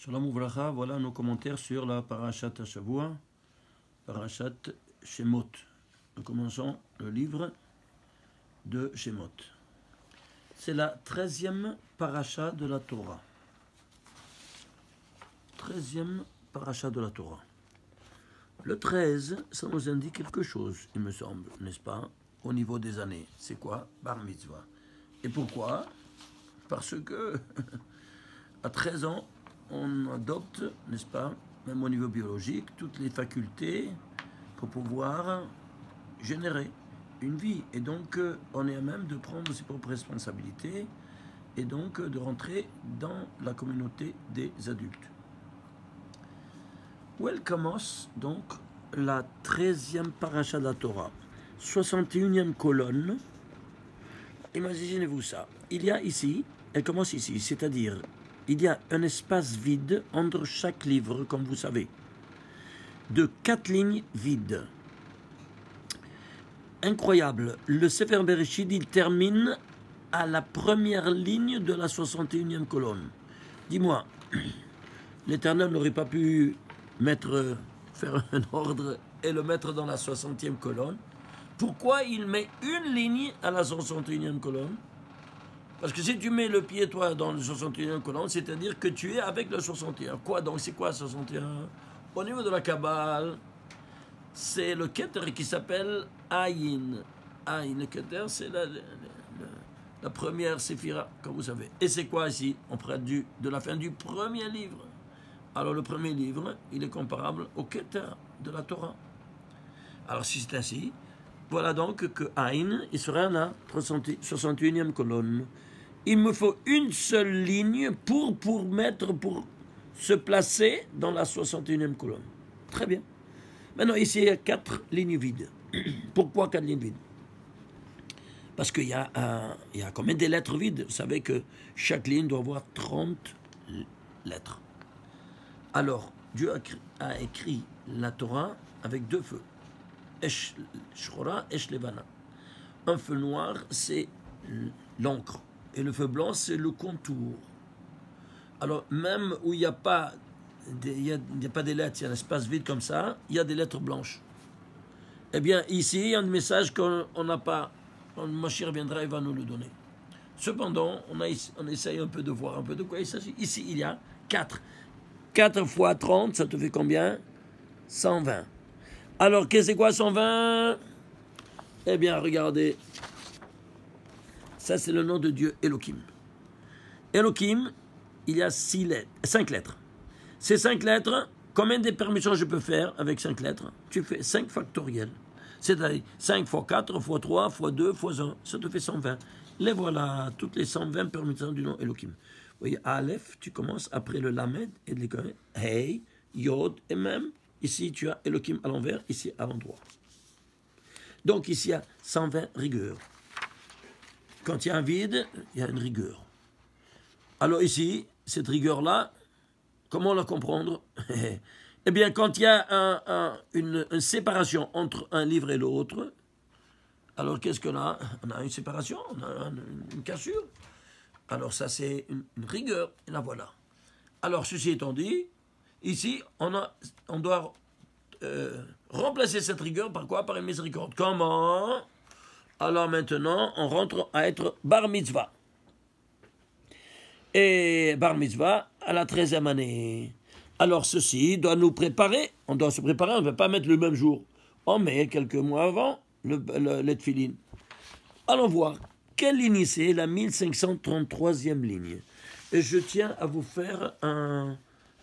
Shalom Uvracha, voilà nos commentaires sur la Parashat Hashavua, Parashat Shemot. Nous commençons le livre de Shemot. C'est la 13e Parashat de la Torah. 13e Parashat de la Torah. Le 13, ça nous indique quelque chose, il me semble, n'est-ce pas, au niveau des années. C'est quoi? Bar Mitzvah. Et pourquoi? Parce que à 13 ans, on adopte, n'est-ce pas, même au niveau biologique, toutes les facultés pour pouvoir générer une vie. Et donc, on est à même de prendre ses propres responsabilités et donc de rentrer dans la communauté des adultes. Où elle commence donc la 13e paracha de la Torah, 61e colonne. Imaginez-vous ça. Il y a ici, elle commence ici, c'est-à-dire il y a un espace vide entre chaque livre, comme vous savez, de 4 lignes vides. Incroyable. Le Sefer Bereshit, il termine à la première ligne de la 61e colonne. Dis-moi, l'Éternel n'aurait pas pu faire un ordre et le mettre dans la 60e colonne. Pourquoi il met une ligne à la 61e colonne? Parce que si tu mets le pied, toi, dans le 61e colonne, c'est-à-dire que tu es avec le 61. Quoi donc? C'est quoi 61? Au niveau de la Kabbale, c'est le Keter qui s'appelle Ayin. Ayin, le Keter, c'est la première séphira, comme vous savez. Et c'est quoi ici? On prête de la fin du premier livre. Alors le premier livre, il est comparable au Keter de la Torah. Alors si c'est ainsi, voilà donc que Ayin, il sera à la 61e colonne. Il me faut une seule ligne pour se placer dans la 61e colonne. Très bien. Maintenant, ici, il y a 4 lignes vides. Pourquoi 4 lignes vides? Parce qu'il y a combien de lettres vides? Vous savez que chaque ligne doit avoir 30 lettres. Alors, Dieu a écrit la Torah avec 2 feux. Esh Shchora, Esh Levana. Un feu noir, c'est l'encre. Et le feu blanc, c'est le contour. Alors, même où il n'y a pas des lettres, il y a un espace vide comme ça, il y a des lettres blanches. Eh bien, ici, il y a un message qu'on n'a pas. Quand Mashiach viendra, il va nous le donner. Cependant, on essaye un peu de voir un peu de quoi il s'agit. Ici, il y a 4. 4 fois 30, ça te fait combien? 120. Alors, qu'est-ce que c'est quoi 120? Eh bien, regardez. Ça, c'est le nom de Dieu, Elohim. Elohim, il y a 5 lettres. Ces 5 lettres, combien de permissions je peux faire avec 5 lettres? Tu fais 5 factoriels. C'est-à-dire 5 fois 4, fois 3, fois 2, fois 1. Ça te fait 120. Les voilà, toutes les 120 permissions du nom Elohim. Vous voyez, Aleph, tu commences après le Lamed et le Hey, Yod et Mem. Ici, tu as Elohim à l'envers, ici à l'endroit. Donc, ici, il y a 120 rigueurs. Quand il y a un vide, il y a une rigueur. Alors ici, cette rigueur-là, comment la comprendre? Eh bien, quand il y a une séparation entre un livre et l'autre, alors qu'est-ce qu'on a? On a une séparation, on a une cassure. Alors ça, c'est une rigueur, et la voilà. Alors, ceci étant dit, ici, on doit remplacer cette rigueur par quoi? Par une miséricorde. Comment? Alors maintenant, on rentre à être bar mitzvah. Et bar mitzvah à la 13e année. Alors ceci doit nous préparer. On doit se préparer, on ne va pas mettre le même jour. On met quelques mois avant les tefilin. Allons voir. Quelle ligne c'est? La 1533e ligne. Et je tiens à vous faire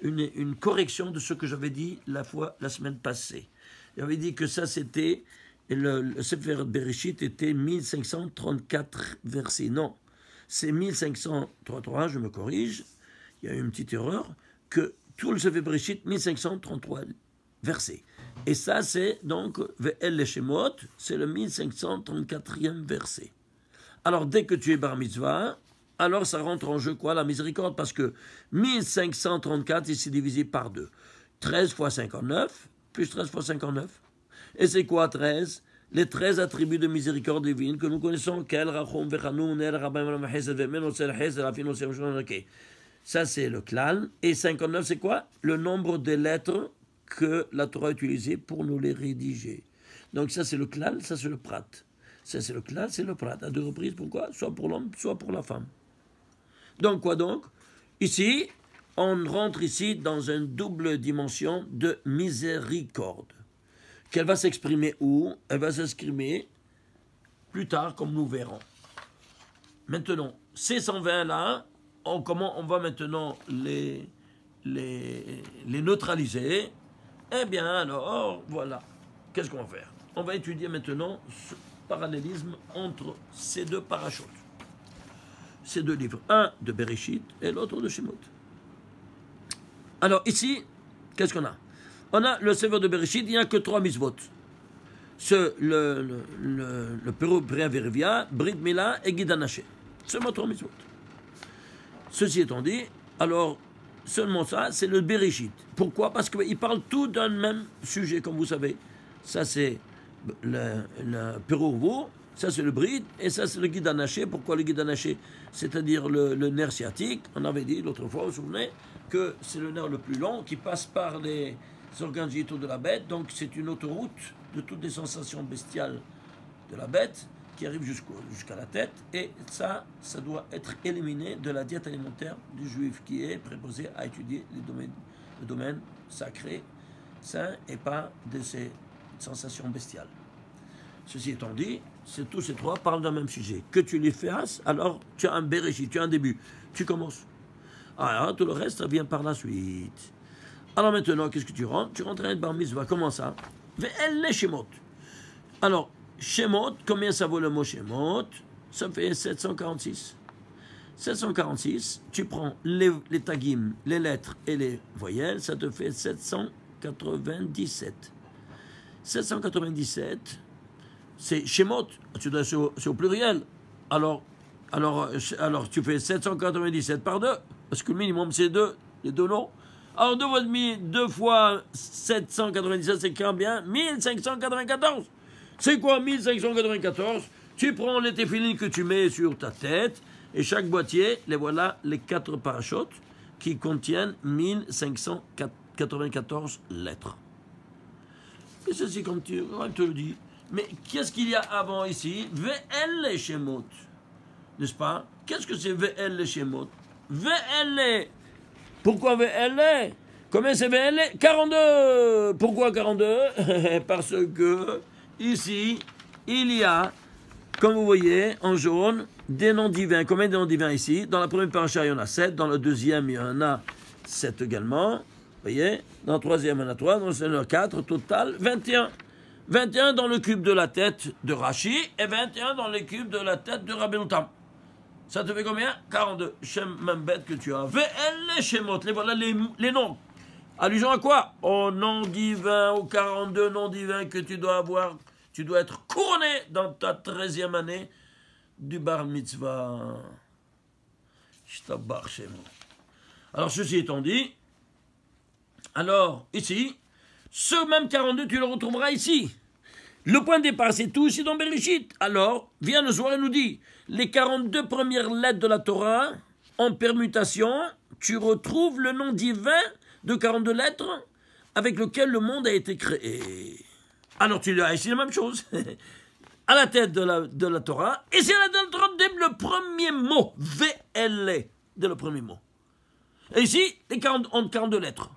une correction de ce que j'avais dit la semaine passée. J'avais dit que ça c'était... Le Sefer Bereshit était 1534 versets. Non, c'est 1533, je me corrige, il y a eu une petite erreur, que tout le Sefer Bereshit, 1533 versets. Et ça, c'est donc Ve'el le Shemot, c'est le 1534e verset. Alors, dès que tu es bar mitzvah, alors ça rentre en jeu quoi? La miséricorde, parce que 1534, il s'est divisé par 2. 13 fois 59, plus 13 fois 59. Et c'est quoi 13? Les 13 attributs de miséricorde divine que nous connaissons. Ça, c'est le klal. Et 59, c'est quoi? Le nombre de lettres que la Torah a utilisées pour nous les rédiger. Donc ça, c'est le klal, ça, c'est le prat. Ça, c'est le klal, c'est le prat. À deux reprises, pourquoi? Soit pour l'homme, soit pour la femme. Donc, quoi donc? Ici, on rentre ici dans une double dimension de miséricorde. Qu'elle va s'exprimer où? Elle va s'exprimer plus tard, comme nous verrons. Maintenant, ces 120 là, comment on va maintenant les neutraliser? Eh bien, alors, voilà. Qu'est-ce qu'on va faire? On va étudier maintenant ce parallélisme entre ces deux parachutes. Ces deux livres. Un de Bereshit et l'autre de Shemot. Alors, ici, qu'est-ce qu'on a? On a le Sefer de Bereshit, il n'y a que 3 mitzvot. Le Perou Verivia, Brit Mila et Guidanaché. Seulement 3 mitzvot. Ceci étant dit, alors, seulement ça, c'est le Bereshit. Pourquoi? Parce qu'ils parlent tout d'un même sujet, comme vous savez. Ça, c'est le Perou, ça, c'est le Brit, et ça, c'est le Guidanaché. Pourquoi le Guidanaché? C'est-à-dire le nerf sciatique. On avait dit l'autre fois, vous vous souvenez, que c'est le nerf le plus long qui passe par les organes génitaux de la bête. Donc, c'est une autoroute de toutes les sensations bestiales de la bête qui arrive jusqu'à la tête, et ça doit être éliminé de la diète alimentaire du juif qui est préposé à étudier le domaine sacré, saint, et pas de ces sensations bestiales. Ceci étant dit, tous ces trois parlent d'un même sujet. Que tu les fasses, alors tu as un Bereshit, tu as un début, tu commences. Alors tout le reste vient par la suite. Alors maintenant, qu'est-ce que tu rentres? Tu rentres à un bar mitzvah, comment ça? Ve'el les Shemot. Alors, Shemot, combien ça vaut le mot Shemot? Ça fait 746. 746, tu prends les tagim, les lettres et les voyelles, ça te fait 797. 797, c'est Shemot, c'est au pluriel. Alors, tu fais 797 par 2, parce que le minimum c'est 2, les deux noms. Alors 2 fois 797, c'est combien? 1594. C'est quoi 1594? Tu prends les téphilines que tu mets sur ta tête, et chaque boîtier, les voilà les 4 parachutes qui contiennent 1594 lettres. Et ceci, comme tu te le dis. Mais qu'est-ce qu'il y a avant ici? VL Shemot. N'est-ce pas? Qu'est-ce que c'est VL Shemot? VL. Pourquoi VL? Combien c'est VL? 42. Pourquoi 42? Parce que ici, il y a, comme vous voyez, en jaune, des noms divins. Combien de noms divins ici? Dans la première paracha, il y en a 7. Dans le deuxième, il y en a 7 également. Vous voyez? Dans le troisième, il y en a 3. Dans le deuxième, il y en a 4. Total, 21. 21 dans le cube de la tête de Rashi et 21 dans le cube de la tête de Rabbeinu Tam. Ça te fait combien? 42. Shem, même bête que tu as. VL Shemot. Les voilà les noms. Allusion à quoi? Au nom divin, aux 42 noms divins que tu dois avoir. Tu dois être couronné dans ta 13e année du bar mitzvah. Shtabar Shemot. Alors, ceci étant dit, alors, ici, ce même 42, tu le retrouveras ici. Le point de départ, c'est tout ici dans Bereshit. Alors, viens le soir et nous dit, les 42 premières lettres de la Torah, en permutation, tu retrouves le nom divin de 42 lettres avec lequel le monde a été créé. Alors, tu as ici la même chose. À la tête de la Torah, et c'est à la tête de la Torah, dès le premier mot, VL, dès le premier mot. Et ici, les 42 lettres.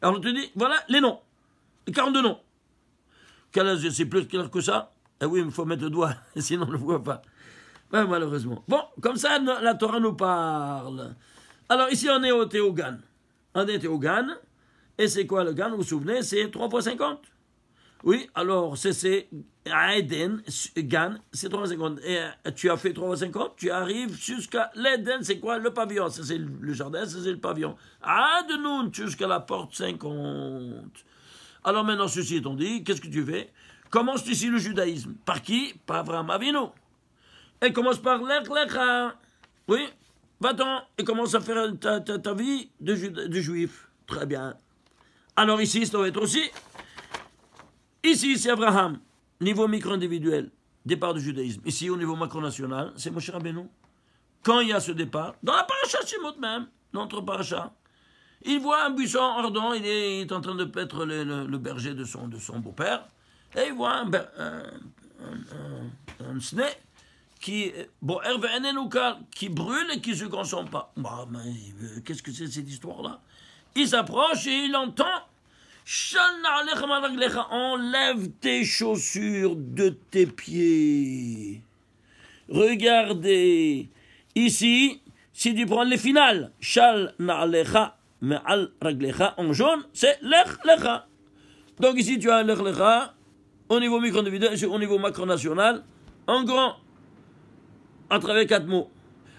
Alors on te dit, voilà les noms, les 42 noms. C'est plus clair que ça? Eh oui, il faut mettre le doigt, sinon on ne le voit pas. Ben, malheureusement. Bon, comme ça, la Torah nous parle. Alors ici, on est au Théogan. On est au Théogan, et c'est quoi le Gan? Vous vous souvenez? C'est 3 fois 50. Oui, alors c'est Eden, Gan, c'est 3 fois 50. Et tu as fait 3 fois 50, tu arrives jusqu'à l'Eden, c'est quoi? Le pavillon. Ça c'est le jardin, ça c'est le pavillon. De nous jusqu'à la porte 50. Alors maintenant, ceci étant dit, qu'est-ce que tu fais? Commence ici le judaïsme. Par qui? Par Avraham Avinu. Et commence par l'Echlecha. Oui, va-t'en et commence à faire ta vie de juif. Très bien. Alors ici, ça doit être aussi... Ici, c'est Abraham, niveau micro-individuel, départ du judaïsme. Ici, au niveau macro-national, c'est Moshe Rabbeinu. quand il y a ce départ, dans la paracha Shemot même, notre paracha, il voit un buisson ardent, il est en train de paître le berger de son beau-père, et il voit un sné qui brûle et qui ne se consomme pas. Bah, qu'est-ce que c'est cette histoire-là? Il s'approche et il entend enlève tes chaussures de tes pieds. Regardez, ici, si tu prends les finales, Shal na'alecha me'al raglecha en jaune, c'est lech lecha. Donc ici tu as lech lecha au niveau micro-individuel et au niveau macro-national, en grand, à travers 4 mots.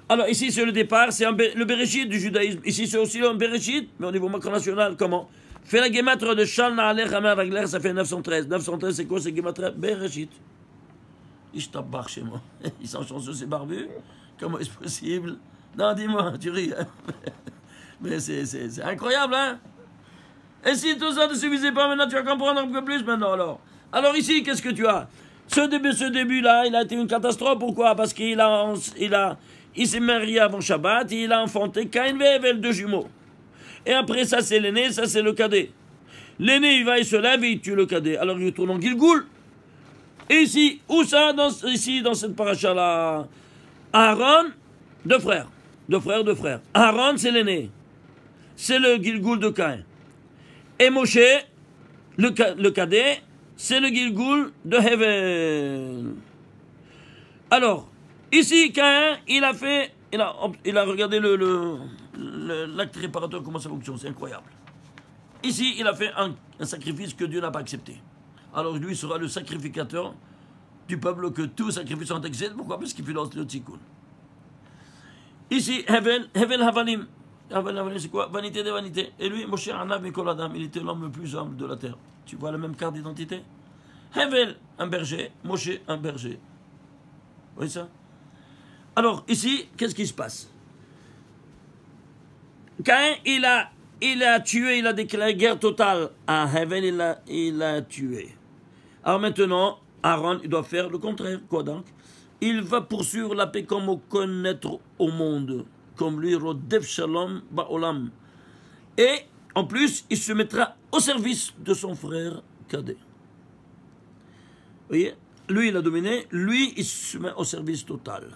Alors ici c'est le départ, c'est le Bereshit du judaïsme. Ici c'est aussi un Bereshit, mais au niveau macro-national, comment? Fais la guématre de Shal na'alecha me'al raglecha, ça fait 913. 913 c'est quoi? C'est guématre Bereshit. Ishtabach chez moi. Ils sont chanceux, ces barbus. Comment est-ce possible? Non, dis-moi, tu ris. Hein? Mais c'est incroyable, hein? Et si tout ça ne suffisait pas, maintenant tu vas comprendre un peu plus maintenant, alors. Alors ici, qu'est-ce que tu as? Ce début-là, il a été une catastrophe. Pourquoi? Parce qu'il il s'est marié avant Shabbat, et il a enfanté Caïn et Hevel, 2 jumeaux. Et après, ça c'est l'aîné, ça c'est le cadet. L'aîné, il se lève et il tue le cadet. Alors il tourne en Gilgoul. Et ici, où ça? Ici, dans cette paracha-là, Aaron, 2 frères. 2 frères. Aaron, c'est l'aîné. C'est le Gilgoul de Caïn. Et Moshe, le cadet, c'est le Gilgoul de Hevel. Alors, ici, Caïn, il a regardé l'acte réparateur, comment ça fonctionne, c'est incroyable. Ici, il a fait un sacrifice que Dieu n'a pas accepté. Alors lui sera le sacrificateur du peuple que tous sacrifices sont acceptés. Pourquoi? Parce qu'il finance le tikkun. Ici, Hevel Havalim. Hevel Havalim, c'est quoi? Vanité des vanités. Et lui, Moshe Anav Mikol Adam, il était l'homme le plus humble de la terre. Tu vois la même carte d'identité? Hevel, un berger. Moshe, un berger. Vous voyez ça? Alors, ici, qu'est-ce qui se passe? Caïn, il a tué, il a déclaré guerre totale à Hevel, il a tué. Alors maintenant, Aaron, il doit faire le contraire. Quoi donc? Il va poursuivre la paix comme connaître au monde. Comme lui, Rodef Shalom Ba'olam. Et, en plus, il se mettra au service de son frère cadet. Vous voyez? Lui, il a dominé. Lui, il se met au service total.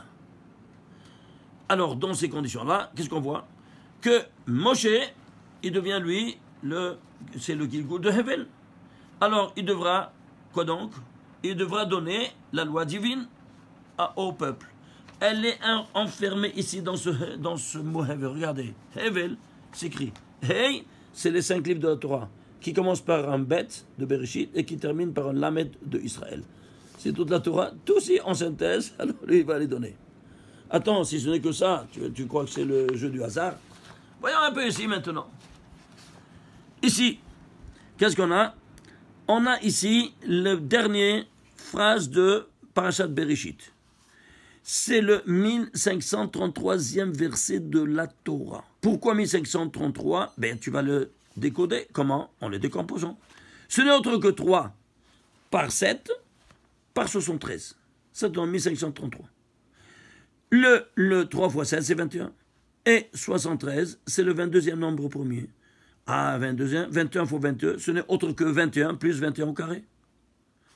Alors, dans ces conditions-là, qu'est-ce qu'on voit? Que Moshe, il devient, lui, c'est le Gilgoul de Hevel. Alors, il devra... Quoi donc? Il devra donner la loi divine au peuple. Elle est enfermée ici dans ce mot Hevel. Regardez, Hevel s'écrit. Hey, c'est les 5 livres de la Torah qui commencent par un Bet de Bereshit et qui terminent par un Lamed de Israël. C'est toute la Torah, tout aussi en synthèse, alors lui il va les donner. Attends, si ce n'est que ça, tu crois que c'est le jeu du hasard? Voyons un peu ici maintenant. Ici, qu'est-ce qu'on a? On a ici la dernière phrase de Parashat Bereshit. C'est le 1533e verset de la Torah. Pourquoi 1533? Ben, tu vas le décoder. Comment? En le décomposant. Ce n'est autre que 3 par 7 par 73. Ça donne 1533. Le 3 fois 7, c'est 21. Et 73, c'est le 22e nombre premier. Ah, 21 fois 22, ce n'est autre que 21 plus 21 au carré.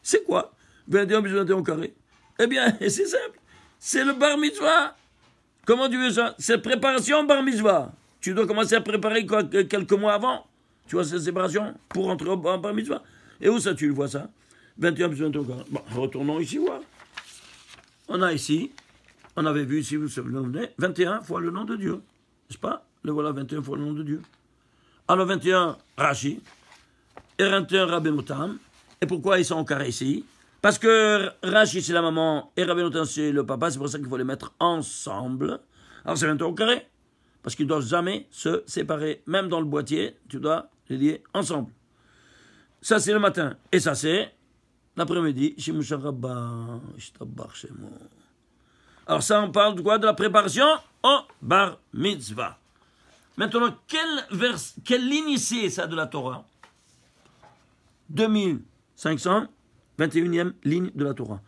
C'est quoi 21 plus 21 au carré? Eh bien, c'est simple. C'est le bar mitzvah. Comment tu veux ça? C'est préparation bar mitzvah. Tu dois commencer à préparer quelques mois avant. Tu vois cette séparation pour entrer au bar mitzvah. Et où ça, tu le vois ça? 21 plus 21 au carré. Bon, retournons ici voir. On a ici, on avait vu ici, vous savez, 21 fois le nom de Dieu. N'est-ce pas? Le voilà, 21 fois le nom de Dieu. Alors 21, Rashi, et 21, Rabbeinu Tam. Et pourquoi ils sont au carré ici? Parce que Rashi, c'est la maman, et Rabbeinu Tam, c'est le papa, c'est pour ça qu'il faut les mettre ensemble. Alors c'est 21 au carré, parce qu'ils ne doivent jamais se séparer. Même dans le boîtier, tu dois les lier ensemble. Ça, c'est le matin. Et ça, c'est l'après-midi. Alors ça, on parle de quoi? De la préparation au bar mitzvah. Maintenant, quelle ligne ici est ça de la Torah? 2521e ligne de la Torah.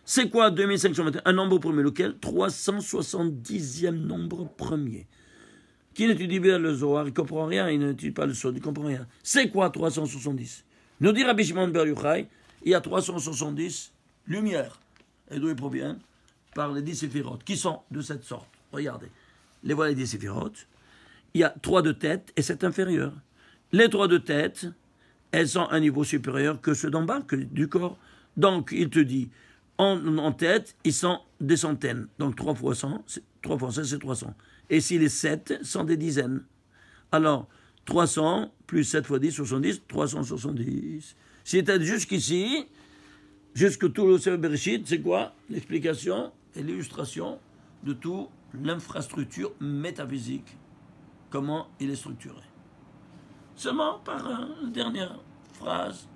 C'est quoi 2521? Un nombre premier, lequel? 370e nombre premier. Qui n'étudie bien le Zohar, il ne comprend rien, il n'étudie pas le Sod, il ne comprend rien. C'est quoi 370? Nous dit Rabbi Shimon Bar Yochai, il y a 370 lumières. Et d'où il provient? Par les 10 séphirotes, qui sont de cette sorte. Regardez, les voilà les 10 séphirotes. Il y a 3 de tête et 7 inférieurs. Les 3 de tête, elles sont à un niveau supérieur que ceux d'en bas, que du corps. Donc, il te dit, en tête, ils sont des centaines. Donc, 3 fois 100, 3 fois 100, c'est 300. Et si les 7 sont des dizaines. Alors, 300 plus 7 fois 10, 70, 370. Si tu es jusqu'ici, jusque tout le Sefer Bereshit, c'est quoi? L'explication et l'illustration de toute l'infrastructure métaphysique. Comment il est structuré. Seulement par une dernière phrase.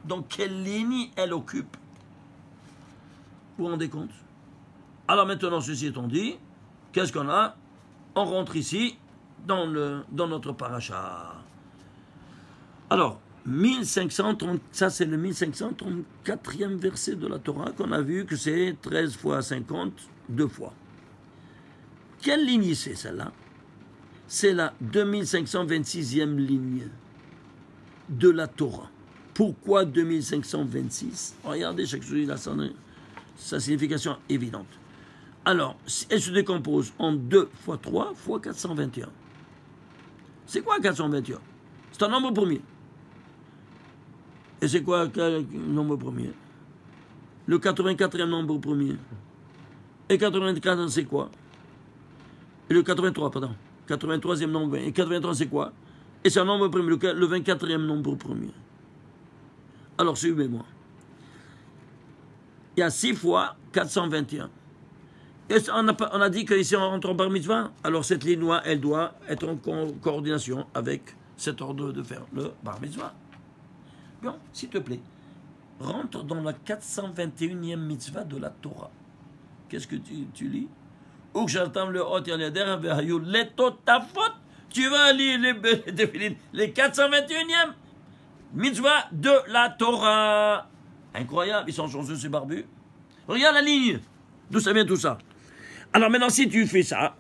Donc, quelle ligne elle occupe? Vous vous rendez compte? Alors maintenant, ceci étant dit, qu'est-ce qu'on a? On rentre ici dans notre paracha. Alors, 1530, ça c'est le 1534e verset de la Torah qu'on a vu que c'est 13 fois 50, 2 fois. Quelle ligne c'est celle-là? C'est la 2526e ligne de la Torah. Pourquoi 2526? Regardez, chaque chose il a sa signification évidente. Alors, elle se décompose en 2 fois 3 fois 421. C'est quoi 421? C'est un nombre premier. Et c'est quoi quel nombre premier? Le 84e nombre premier. Et 84, c'est quoi? Et le 83, pardon. 83e nombre. Et 83, c'est quoi? Et c'est un nombre premier, le 24e nombre premier. Alors, suivez-moi. Il y a 6 fois 421. Et on a dit qu'ici on rentre en bar mitzvah. Alors cette ligne, elle doit être en coordination avec cet ordre de faire le bar mitzvah. Bien, s'il te plaît, rentre dans la 421e mitzvah de la Torah. Qu'est-ce que tu lis? Ou j'entends le hot tu vas lire les 421e mitzvah de la Torah. Incroyable, ils sont chanceux ces barbus. Regarde la ligne. D'où ça vient tout ça? Alors maintenant, si tu fais ça,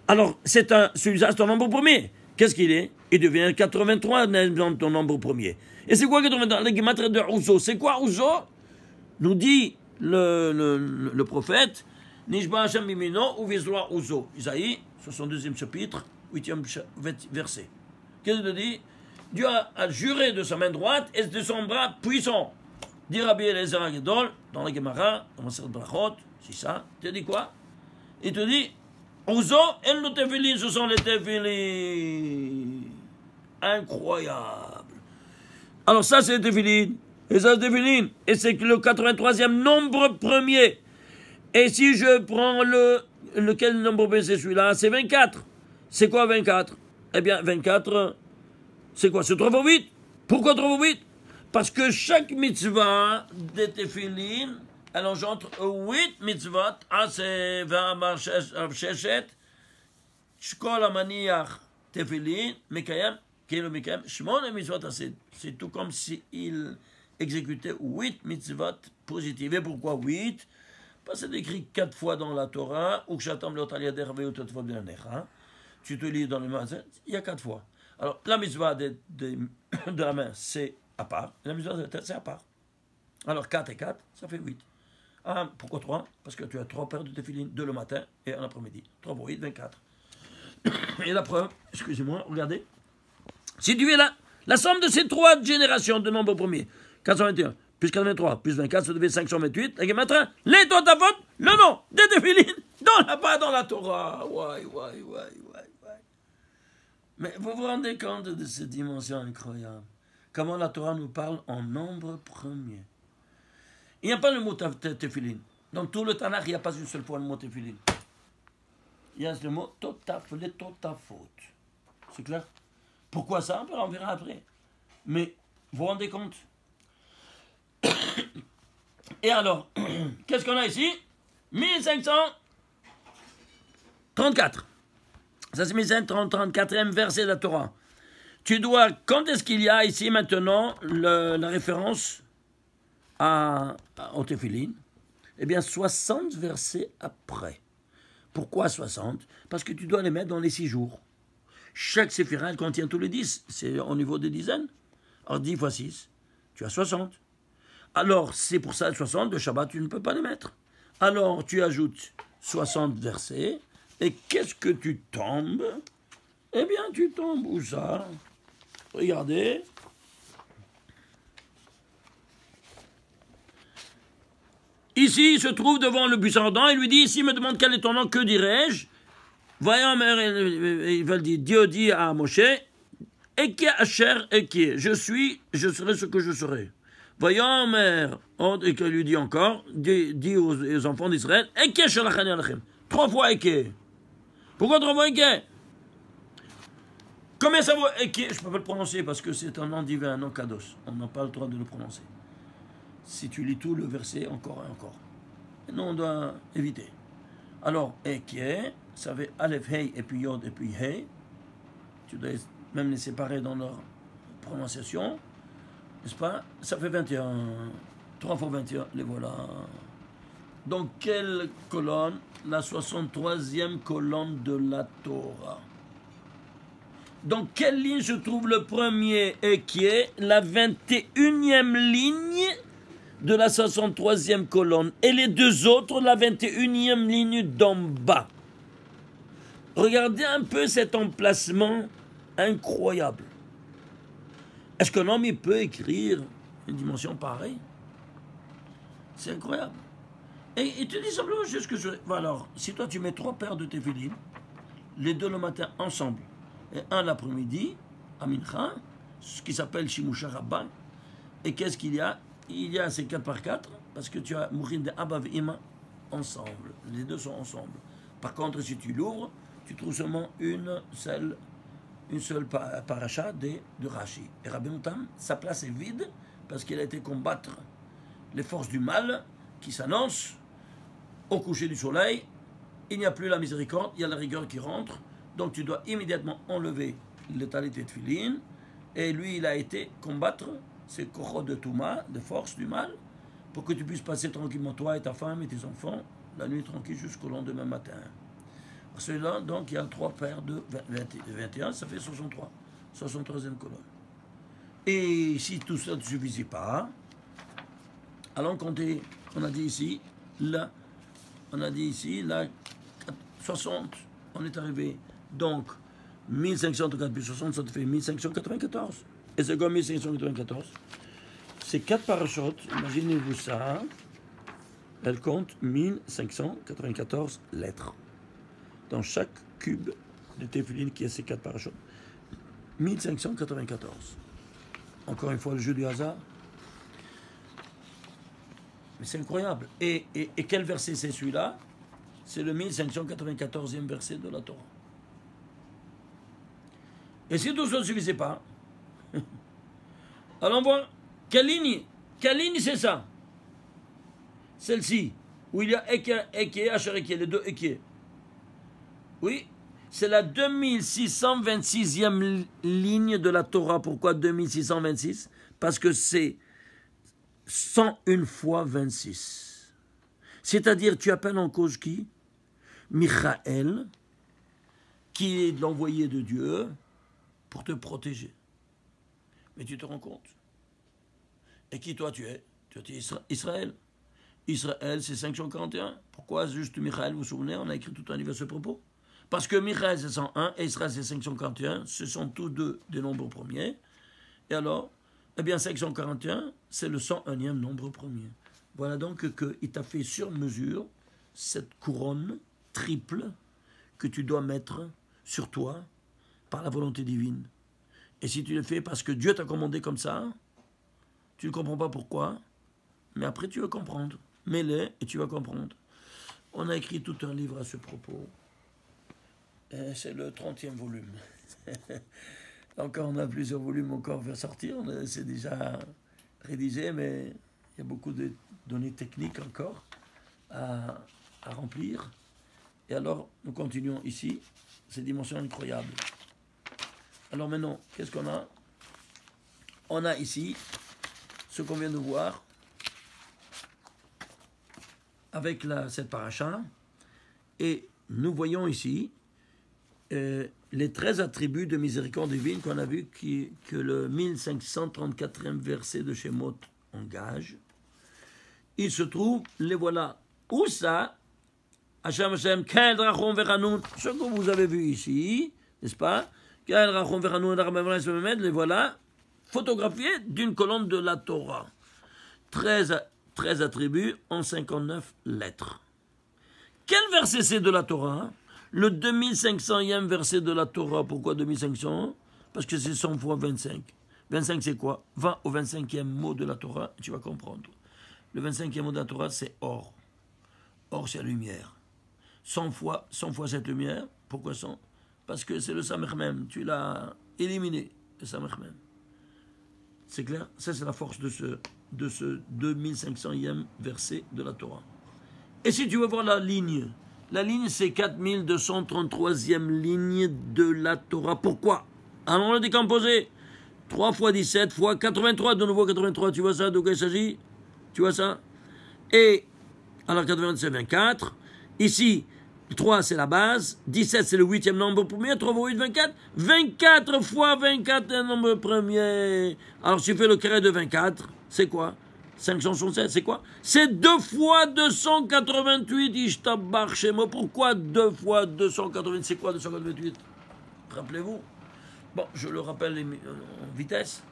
alors celui-là, c'est ton nombre premier. Qu'est-ce qu'il est? Il devient 83 dans ton nombre premier. Et c'est quoi 83? Le gematria de Ouzo. C'est quoi Ouzo? Nous dit le prophète, Nishba Hashem Mimino ou Vizroa Ouzo. Isaïe, 62e chapitre, 8e verset. Qu'est-ce qu'il dit? Dieu a juré de sa main droite et de son bras puissant. Dit Rabbi Eliezer Agedol, dans la Gemara, dans Masechet Brachot, c'est ça. Il te dit quoi? Il te dit, Ouzo et le Tefilin, ce sont les Tefilin. Incroyable. Alors ça, c'est les Tefilin. Et ça, c'est les Tefilin. Et c'est le 83e nombre premier. Et si je prends lequel nombre premier, c'est celui-là, c'est 24. C'est quoi 24? Eh bien, 24, c'est quoi? C'est 3 fois 8. Pourquoi 3 fois 8? Parce que chaque mitzvah des Tefilin, elle engendre 8 mitzvot, c'est 20 sheshet, shkol amaniach Tefilin, mekayem, kilo mekayem, shmon mitzvot, c'est tout comme s'il exécutait 8 mitzvot positives. Et pourquoi 8? Parce que c'est écrit 4 fois dans la Torah, ou kshatam leotalia derve ou totfot b'necha. Tu te lis dans le magasin, il y a 4 fois. Alors, la mitzvah de la main, c'est à part. La mitzvah de la tête, c'est à part. Alors, 4 et 4, ça fait 8. Ah, pourquoi 3? Parce que tu as 3 paires de téfilines, 2 le matin et un l'après-midi. 3 pour 8, 24. Et la preuve, excusez-moi, regardez. Si tu es là, la somme de ces 3 générations de nombre premier, 421, plus 83, plus 24, ça devient 528, la gematria, les totafot, le nom des téfilines, là-bas dans la Torah. Ouais. Mais vous vous rendez compte de cette dimension incroyable? Comment la Torah nous parle en nombre premier. Il n'y a pas le mot tefilin. Dans tout le Tanakh, il n'y a pas une seule fois le mot tefilin. Il y a le mot les totafot. C'est clair? Pourquoi ça? On verra après. Mais vous vous rendez compte? Et alors, qu'est-ce qu'on a ici? 1534. Ça, c'est 1534e verset de la Torah. Tu dois, quand est-ce qu'il y a ici maintenant la référence au Tefilin? Eh bien, 60 versets après. Pourquoi 60? Parce que tu dois les mettre dans les 6 jours. Chaque séphira, elle contient tous les 10. C'est au niveau des dizaines. Alors 10 fois 6, tu as 60. Alors, c'est pour ça, 60, de Shabbat, tu ne peux pas les mettre. Alors, tu ajoutes 60 versets, et qu'est-ce que tu tombes? Eh bien, tu tombes où ça? Regardez. Ici, il se trouve devant le buisson ardent, il lui dit, ici, il me demande quel est ton nom, que dirais-je? Voyons, il va le dire, Dieu dit à Moshe, Eke Asher Eke, je serai ce que je serai. Voyons, mère, et qu'il lui dit encore, dit aux enfants d'Israël, Eke Shalachani Alachem, 3 fois Eke. Pourquoi 3 fois Eke? Combien ça vaut Eke? Je ne peux pas le prononcer parce que c'est un nom divin, un nom kadosh. On n'a pas le droit de le prononcer. Si tu lis tout le verset encore et encore. Et non, on doit éviter. Alors, Eke, ça fait Aleph, Hey, et puis Yod, et puis Hey. Tu dois même les séparer dans leur prononciation. N'est-ce pas? Ça fait 21. 3 fois 21, les voilà. Donc, quelle colonne? La 63e colonne de la Torah. Dans quelle ligne se trouve le premier et qui est la 21e ligne de la 63e colonne? Et les deux autres, la 21e ligne d'en bas. Regardez un peu cet emplacement incroyable. Est-ce qu'un homme il peut écrire une dimension pareille? C'est incroyable. Et il te dit simplement juste que je... Alors, si toi tu mets 3 paires de téphilines, les 2 le matin ensemble, et un l'après-midi, à Mincha, ce qui s'appelle Shimusha Rabban, et qu'est-ce qu'il y a? Il y a ces 4 par 4, parce que tu as Mourin de Abba et Ima ensemble. Les 2 sont ensemble. Par contre, si tu l'ouvres, tu trouves seulement une seule paracha de Rashi. Et Rabbi Tam, sa place est vide parce qu'il a été combattre les forces du mal qui s'annoncent au coucher du soleil. Il n'y a plus la miséricorde, il y a la rigueur qui rentre. Donc tu dois immédiatement enlever le talit et tefilin. Et lui, il a été combattre ces cochos de Touma, de forces du mal, pour que tu puisses passer tranquillement, toi et ta femme et tes enfants, la nuit tranquille jusqu'au lendemain matin. Celui-là, donc, il y a 3 paires de 21, ça fait 63. 63e colonne. Et si tout ça ne suffisait pas, allons compter, on a dit ici, là, 60, on est arrivé, donc, 1534 plus 60, ça te fait 1594. Et c'est comme 1594. C'est 4 parachutes, imaginez-vous ça, elles comptent 1594 lettres. Dans chaque cube de téphiline qui a ces 4 parachutes. 1594. Encore une fois, le jeu du hasard. Mais c'est incroyable. Et quel verset c'est celui-là? C'est le 1594e verset de la Torah. Et si tout ça ne suffisait pas, allons voir, quelle ligne c'est ça? Celle-ci, où il y a Eke, Asher Eke, les 2 Eke. Oui, c'est la 2626e ligne de la Torah. Pourquoi 2626? Parce que c'est 101 fois 26. C'est-à-dire, tu appelles en cause qui? Michael, qui est l'envoyé de Dieu pour te protéger. Mais tu te rends compte? Et qui toi tu es? Tu es Israël. Israël, c'est 541. Pourquoi juste Michael, vous vous souvenez? On a écrit tout un livre à ce propos. Parce que Michael c'est 101 et Israël c'est 541, ce sont tous deux des nombres premiers. Et alors, eh bien 541, c'est le 101e nombre premier. Voilà donc qu'il t'a fait sur mesure cette couronne triple que tu dois mettre sur toi par la volonté divine. Et si tu le fais parce que Dieu t'a commandé comme ça, tu ne comprends pas pourquoi, mais après tu vas comprendre. Mets-les et tu vas comprendre. On a écrit tout un livre à ce propos. C'est le 30e volume. Encore, on a plusieurs volumes encore à sortir. C'est déjà rédigé, mais il y a beaucoup de données techniques encore à remplir. Et alors, nous continuons ici. Ces dimensions incroyables. Alors maintenant, qu'est-ce qu'on a? On a ici ce qu'on vient de voir. avec cette paracha. Et nous voyons ici les 13 attributs de miséricorde divine qu'on a vu que le 1534e verset de Shemot engage. Il se trouve, les voilà. Où ça? Hashem Hashem, Ken Rachon Veranoun, ce que vous avez vu ici, n'est-ce pas? Ken Rachon Veranoun, les voilà, photographiés d'une colonne de la Torah. 13 attributs en 59 lettres. Quel verset c'est de la Torah? Le 2500e verset de la Torah. Pourquoi 2500? Parce que c'est 100 fois 25. 25 c'est quoi? Va au 25e mot de la Torah et tu vas comprendre. Le 25e mot de la Torah c'est or. Or c'est la lumière. 100 fois cette lumière. Pourquoi 100? Parce que c'est le Samer même. Tu l'as éliminé, le Samer même. C'est clair? Ça c'est la force de ce 2500e verset de la Torah. Et si tu veux voir la ligne c'est 4233e ligne de la Torah. Pourquoi? Alors on l'a décomposé. 3 fois 17 fois 83, de nouveau 83. Tu vois ça? De quoi il s'agit? Tu vois ça? Et alors 80 c'est 24. Ici, 3 c'est la base. 17 c'est le 8e nombre premier. 3 fois 8, 24. 24 fois 24 un nombre premier. Alors si tu fais le carré de 24, c'est quoi? 567, c'est quoi? C'est 2 fois 288, Ishtabar Shemo. Pourquoi 2 fois 288? C'est quoi 288? Rappelez-vous. Bon, je le rappelle en vitesse.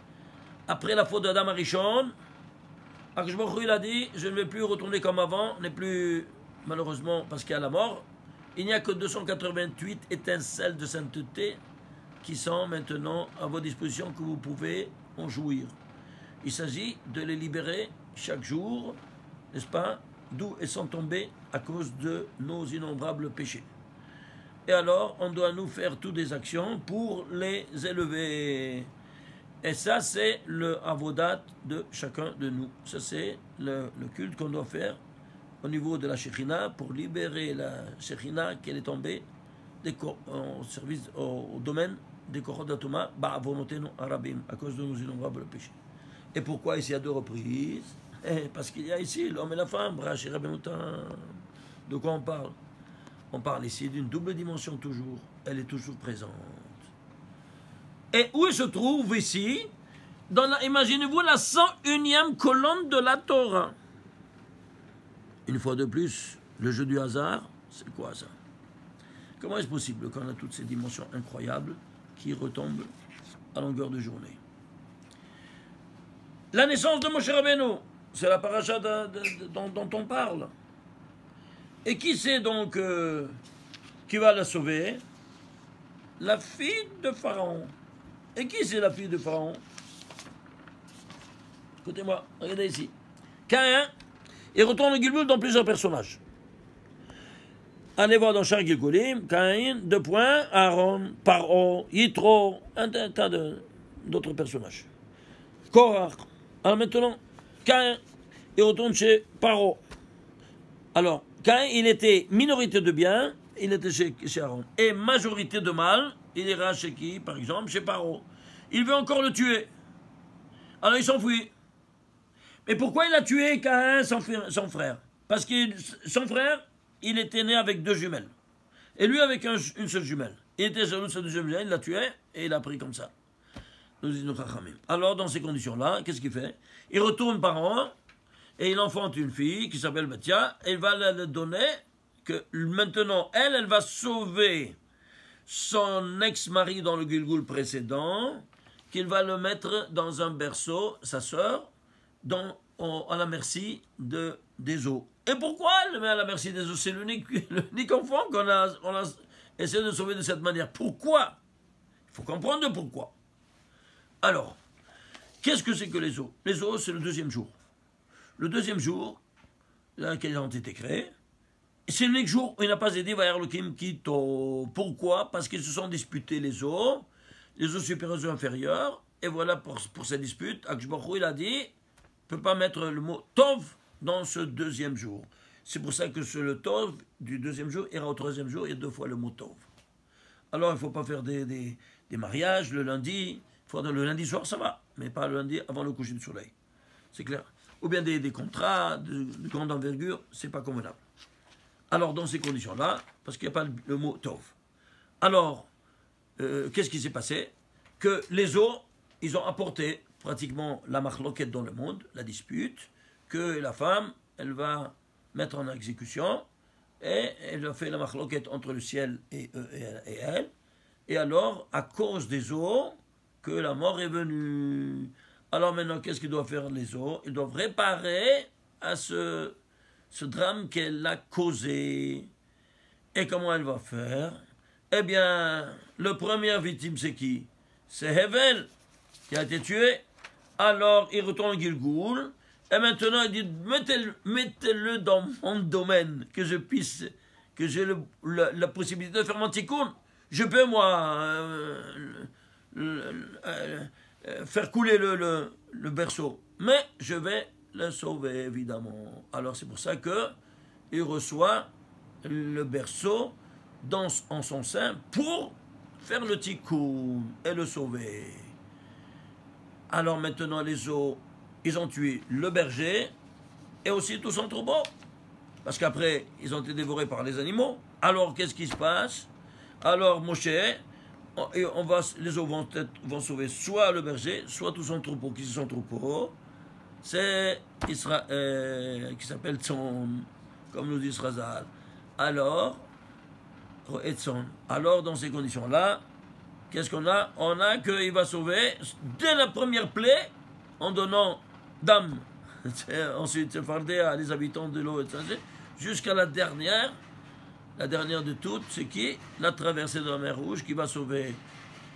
Après la faute d'Adam Arishon, Akadosh Baruch Hu, il a dit, je ne vais plus retourner comme avant, n'est plus, malheureusement, parce qu'il y a la mort. Il n'y a que 288 étincelles de sainteté qui sont maintenant à vos dispositions, que vous pouvez en jouir. Il s'agit de les libérer chaque jour, n'est-ce pas, d'où elles sont tombées à cause de nos innombrables péchés. Et alors, on doit nous faire toutes des actions pour les élever. Et ça, c'est le avodat de chacun de nous. Ça, c'est le culte qu'on doit faire au niveau de la Shekhinah pour libérer la Shekhinah qui est tombée au service, au domaine des Korot d'Atoma, Ba'avonotenu Arabim, à cause de nos innombrables péchés. Et pourquoi ici à 2 reprises? Parce qu'il y a ici l'homme et la femme, de quoi on parle? On parle ici d'une double dimension toujours. Elle est toujours présente. Et où elle se trouve ici? Imaginez-vous la 101e colonne de la Torah. Une fois de plus, le jeu du hasard, c'est quoi ça? Comment est-ce possible qu'on a toutes ces dimensions incroyables qui retombent à longueur de journée? La naissance de Moshe Rabbeinu, c'est la paracha dont on parle. Et qui c'est donc qui va la sauver? La fille de Pharaon. Et qui c'est la fille de Pharaon? Écoutez-moi, regardez ici. Caïn, il retourne au Gilgul dans plusieurs personnages. Allez voir dans chaque Gilgulim, Caïn, 2 points, Aaron, Paro, Yitro, un tas d'autres personnages. Korach. Alors maintenant, Caïn, il retourne chez Paro. Alors, Caïn, il était minorité de bien, il était chez Aaron. Et majorité de mal, il ira chez qui, par exemple? Chez Paro. Il veut encore le tuer. Alors il s'enfuit. Mais pourquoi il a tué Caïn, son frère? Parce que son frère, il était né avec 2 jumelles. Et lui avec une seule jumelle. Il était jaloux de sa deuxième jumelle, il l'a tué et il a pris comme ça. Alors, dans ces conditions-là, qu'est-ce qu'il fait? Il retourne par an et il enfante une fille qui s'appelle Batia et il va la donner que maintenant, elle va sauver son ex-mari dans le Gilgul précédent, qu'il va le mettre dans un berceau, sa sœur, à la merci des eaux. Et pourquoi elle le met à la merci des eaux? C'est l'unique enfant qu'on a essayé de sauver de cette manière. Pourquoi? Il faut comprendre le pourquoi. Alors, qu'est-ce que c'est que les eaux? Les eaux, c'est le 2e jour. Le 2e jour, là, qu'ils ont été créés, c'est l'unique jour où il n'a pas aidé Vayarlokim Kito. Pourquoi? Parce qu'ils se sont disputés les eaux supérieures et inférieures, et voilà pour ces disputes, Akadosh Baruch Hu, il a dit, il ne peut pas mettre le mot Tov dans ce 2e jour. C'est pour ça que le Tov du 2e jour ira au 3e jour, il y a 2 fois le mot Tov. Alors, il ne faut pas faire des mariages le lundi. Le lundi soir, ça va, mais pas le lundi avant le coucher du soleil. C'est clair. ou bien des contrats de grande envergure, c'est pas convenable. Alors, dans ces conditions-là, parce qu'il n'y a pas le mot tov. Alors, qu'est-ce qui s'est passé? Que les eaux, ils ont apporté pratiquement la marloquette dans le monde, la dispute, que la femme, elle va mettre en exécution, et elle a fait la marloquette entre le ciel et elle. Et alors, à cause des eaux, que la mort est venue. Alors maintenant, qu'est-ce qu'ils doivent faire les eaux? Ils doivent réparer à ce drame qu'elle a causé. Et comment elle va faire? Eh bien, le premier victime, c'est qui? C'est Hevel, qui a été tué. Alors, il retourne Gilgoul. Et maintenant, il dit, mettez-le dans mon domaine, que je puisse, que j'ai la possibilité de faire mon tikkun. Je peux, moi, faire couler le berceau. Mais je vais le sauver, évidemment. Alors, c'est pour ça qu'il reçoit le berceau en son sein pour faire le tikkun et le sauver. Alors, maintenant, les eaux, ils ont tué le berger et aussi tout son troupeau. Parce qu'après, ils ont été dévorés par les animaux. Alors, qu'est-ce qui se passe? Alors, Moshe, les eaux vont sauver soit le berger, soit tout son troupeau. Qui c'est son troupeau? C'est Israël, qui s'appelle Tzon, comme nous dit Srazal. Alors, dans ces conditions-là, qu'est-ce qu'on a? On a qu'il va sauver dès la première plaie, en donnant d'âme. Ensuite, c'est fardé à les habitants de l'eau, jusqu'à la dernière de toutes, c'est qui? La traversée de la mer Rouge, qui va sauver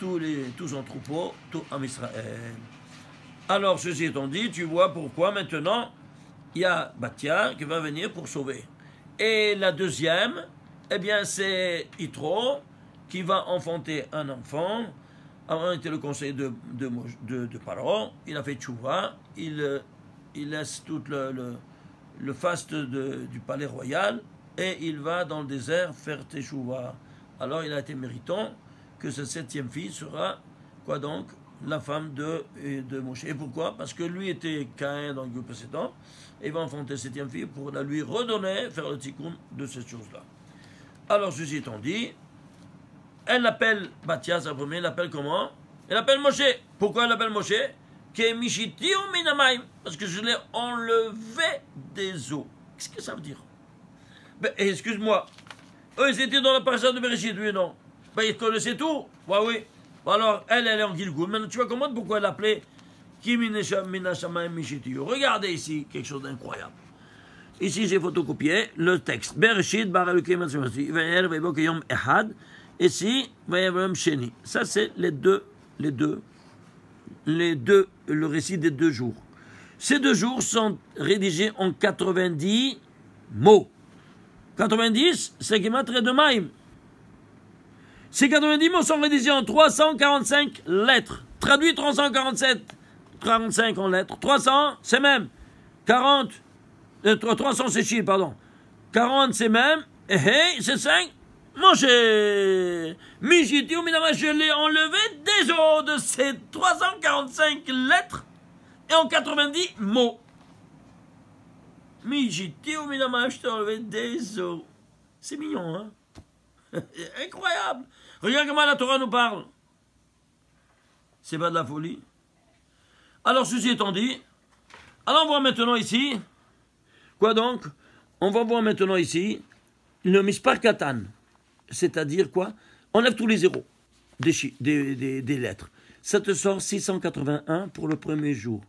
tout son troupeau, tout en Israël. Alors, ceci étant dit, tu vois pourquoi maintenant, il y a Batia qui va venir pour sauver. Et la deuxième, eh bien, c'est Yitro, qui va enfanter un enfant. Avant, il était le conseiller de Paro. Il a fait tchouva. Il laisse tout le faste du palais royal et il va dans le désert faire tchouva. Alors, il a été méritant que cette septième fille sera, quoi donc, la femme de Moshe. Et pourquoi? Parce que lui était Caïn dans le groupe précédent. Et il va enfanter cette septième fille pour la lui redonner, faire le tikkun de cette chose-là. Alors, ceci étant dit, elle l'appelle Batia, sa première, elle l'appelle comment? Elle l'appelle Moshe. Pourquoi elle l'appelle Moshe? Parce que je l'ai enlevé des eaux. Qu'est-ce que ça veut dire? Ben, excuse-moi. Eux, ils étaient dans la parasha de Bereshit, oui, non? Ben, ils connaissaient tout. Ouais, oui. Bon, alors, elle est en Gilgoul. Maintenant, tu vas comprendre pourquoi elle l'appelait Regardez ici, quelque chose d'incroyable. Ici, j'ai photocopié le texte. Bereshit, Yom Ehad. Ici, Sheni. Ça, c'est le récit des 2 jours. Ces 2 jours sont rédigés en 90 mots. 90, c'est Gematria de Maïm. Ces 90 mots sont rédigés en 345 lettres. Traduit 345 en lettres. 300, c'est même. 300, c'est chiffre, pardon. 40, c'est même. Et c'est 5. Moshe, Mijiti ou Minama, je l'ai enlevé des eaux de ces 345 lettres et en 90 mots. Mijiti ou Minama, je t'ai enlevé des eaux. C'est mignon, hein? Incroyable. Regarde comment la Torah nous parle. C'est pas de la folie. Alors, ceci étant dit, allons voir maintenant ici. Quoi donc? On va voir maintenant ici le Mispar Katan. C'est-à-dire quoi? Enlève tous les zéros des lettres. Ça te sort 681 pour le premier jour.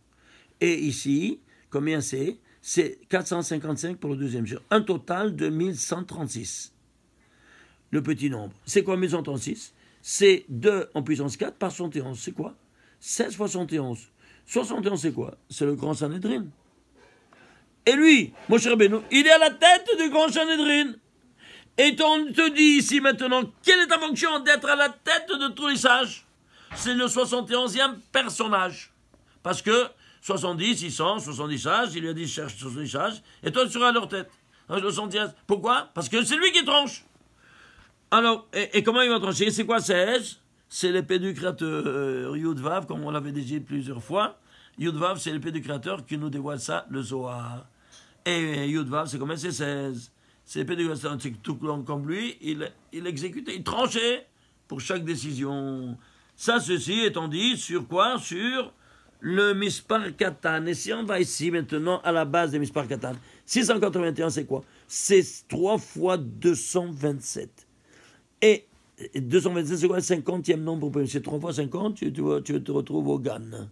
Et ici, combien c'est? C'est 455 pour le deuxième jour. Un total de 1136. Le petit nombre. C'est quoi 1136? C'est 2 en puissance 4 par 71. C'est quoi? 16 fois 71. 71, c'est quoi? C'est le grand Sanhedrin. Et lui, Moshe Rabbeinu, il est à la tête du grand Sanhedrin. Et on te dit ici maintenant, quelle est ta fonction d'être à la tête de tous les sages? C'est le 71e personnage. Parce que 70, 600, 70 sages, il lui a dit cherche 70 sages, et toi tu seras à leur tête. Le 70. Pourquoi? Parce que c'est lui qui tranche. Alors, et comment il va trancher? C'est quoi 16? C'est l'épée du créateur Yud Vav, comme on l'avait dit plusieurs fois. Yudvav, c'est l'épée du Créateur qui nous dévoile ça, le Zohar. Et Yudvav, c'est combien? C'est 16. C'est l'épée du Créateur, c'est tout comme lui, il exécutait, il tranchait pour chaque décision. Ça, ceci étant dit, sur quoi? Sur le Mispar Katan. Et si on va ici maintenant à la base des Mispar Katan, 681, c'est quoi? C'est 3 fois 227. Et 227, c'est quoi le 50e nombre? C'est 3 fois 50, tu te retrouves au Gan.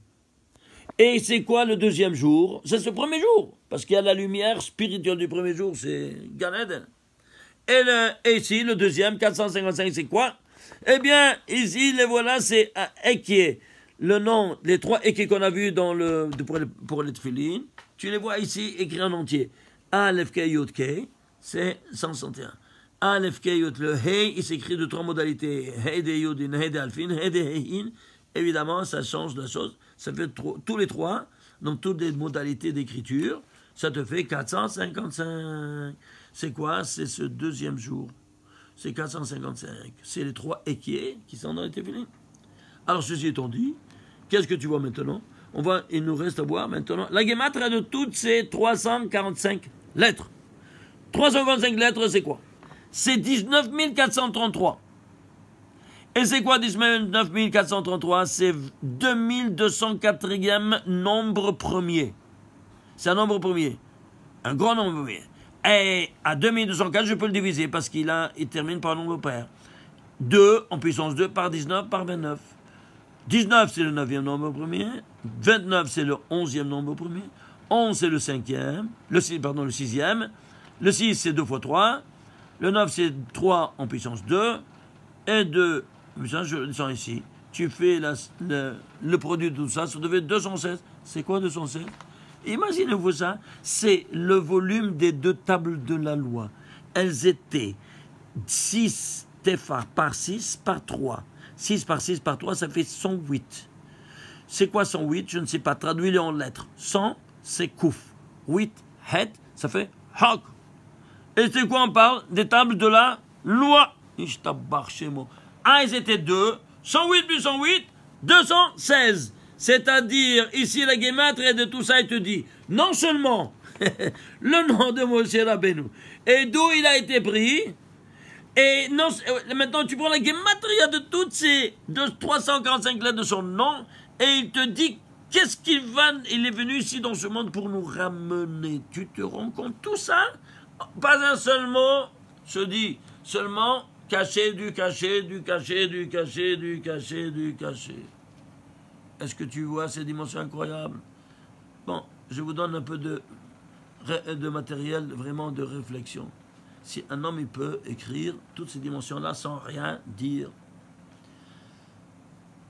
Et c'est quoi le deuxième jour? C'est ce premier jour. Parce qu'il y a la lumière spirituelle du premier jour, c'est Gan Eden. Et ici, le deuxième, 455, c'est quoi? Eh bien, ici, les voilà, c'est Eké. Le nom, les 3 Eké qu'on a vus pour les tefilines, tu les vois ici écrits en entier. Aleph Kei Yud Kei, c'est 161. Aleph Kei Yud, le Hei, il s'écrit de 3 modalités. Hei de Yudin, Hei de Alfin, Hei de Heiin. Évidemment, ça change la chose. Ça fait tous les 3, donc toutes les modalités d'écriture, ça te fait 455. C'est quoi? C'est ce deuxième jour. C'est 455. C'est les 3 équiers qui sont dans les tefilines. Alors, ceci étant dit, qu'est-ce que tu vois maintenant? Il nous reste à voir maintenant la guématra de toutes ces 345 lettres. 345 lettres, c'est quoi? C'est 19 433. Et c'est quoi 19 433? C'est 2204e nombre premier. C'est un nombre premier. Un grand nombre premier. Et à 2204, je peux le diviser parce il termine par un nombre pair. 2 en puissance 2 par 19 par 29. 19, c'est le 9e nombre premier. 29, c'est le 11e nombre premier. 11, c'est le 5e. Le 6e. Le 6, c'est 2 fois 3. Le 9, c'est 3 en puissance 2. Et 2, je le sens ici. Tu fais le produit de tout ça, ça devait être 216. C'est quoi 216? Imaginez-vous ça. C'est le volume des 2 tables de la loi. Elles étaient 6 tefah par 6 par 3. 6 par 6 par 3, ça fait 108. C'est quoi 108? Je ne sais pas. Traduis-le en lettres. 100, c'est kouf. 8, het, ça fait hak. Et c'est quoi on parle? Des tables de la loi. Ah, ils étaient 2. 108 plus 108, 216. C'est-à-dire, ici, la guématrie de tout ça, il te dit, non seulement le nom de Moshe Rabbeinu, et d'où il a été pris, et non, maintenant tu prends la guématria de toutes ces 345 lettres de son nom, et il te dit qu'est-ce il est venu ici dans ce monde pour nous ramener. Tu te rends compte tout ça? Pas un seul mot se dit, seulement caché du caché, du caché, du caché, du caché, du caché. Est-ce que tu vois ces dimensions incroyables? Bon, je vous donne un peu de matériel, vraiment de réflexion. Si un homme il peut écrire toutes ces dimensions-là sans rien dire,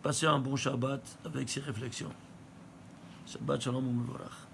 passez un bon Shabbat avec ses réflexions. Shabbat Shalom Umevorach.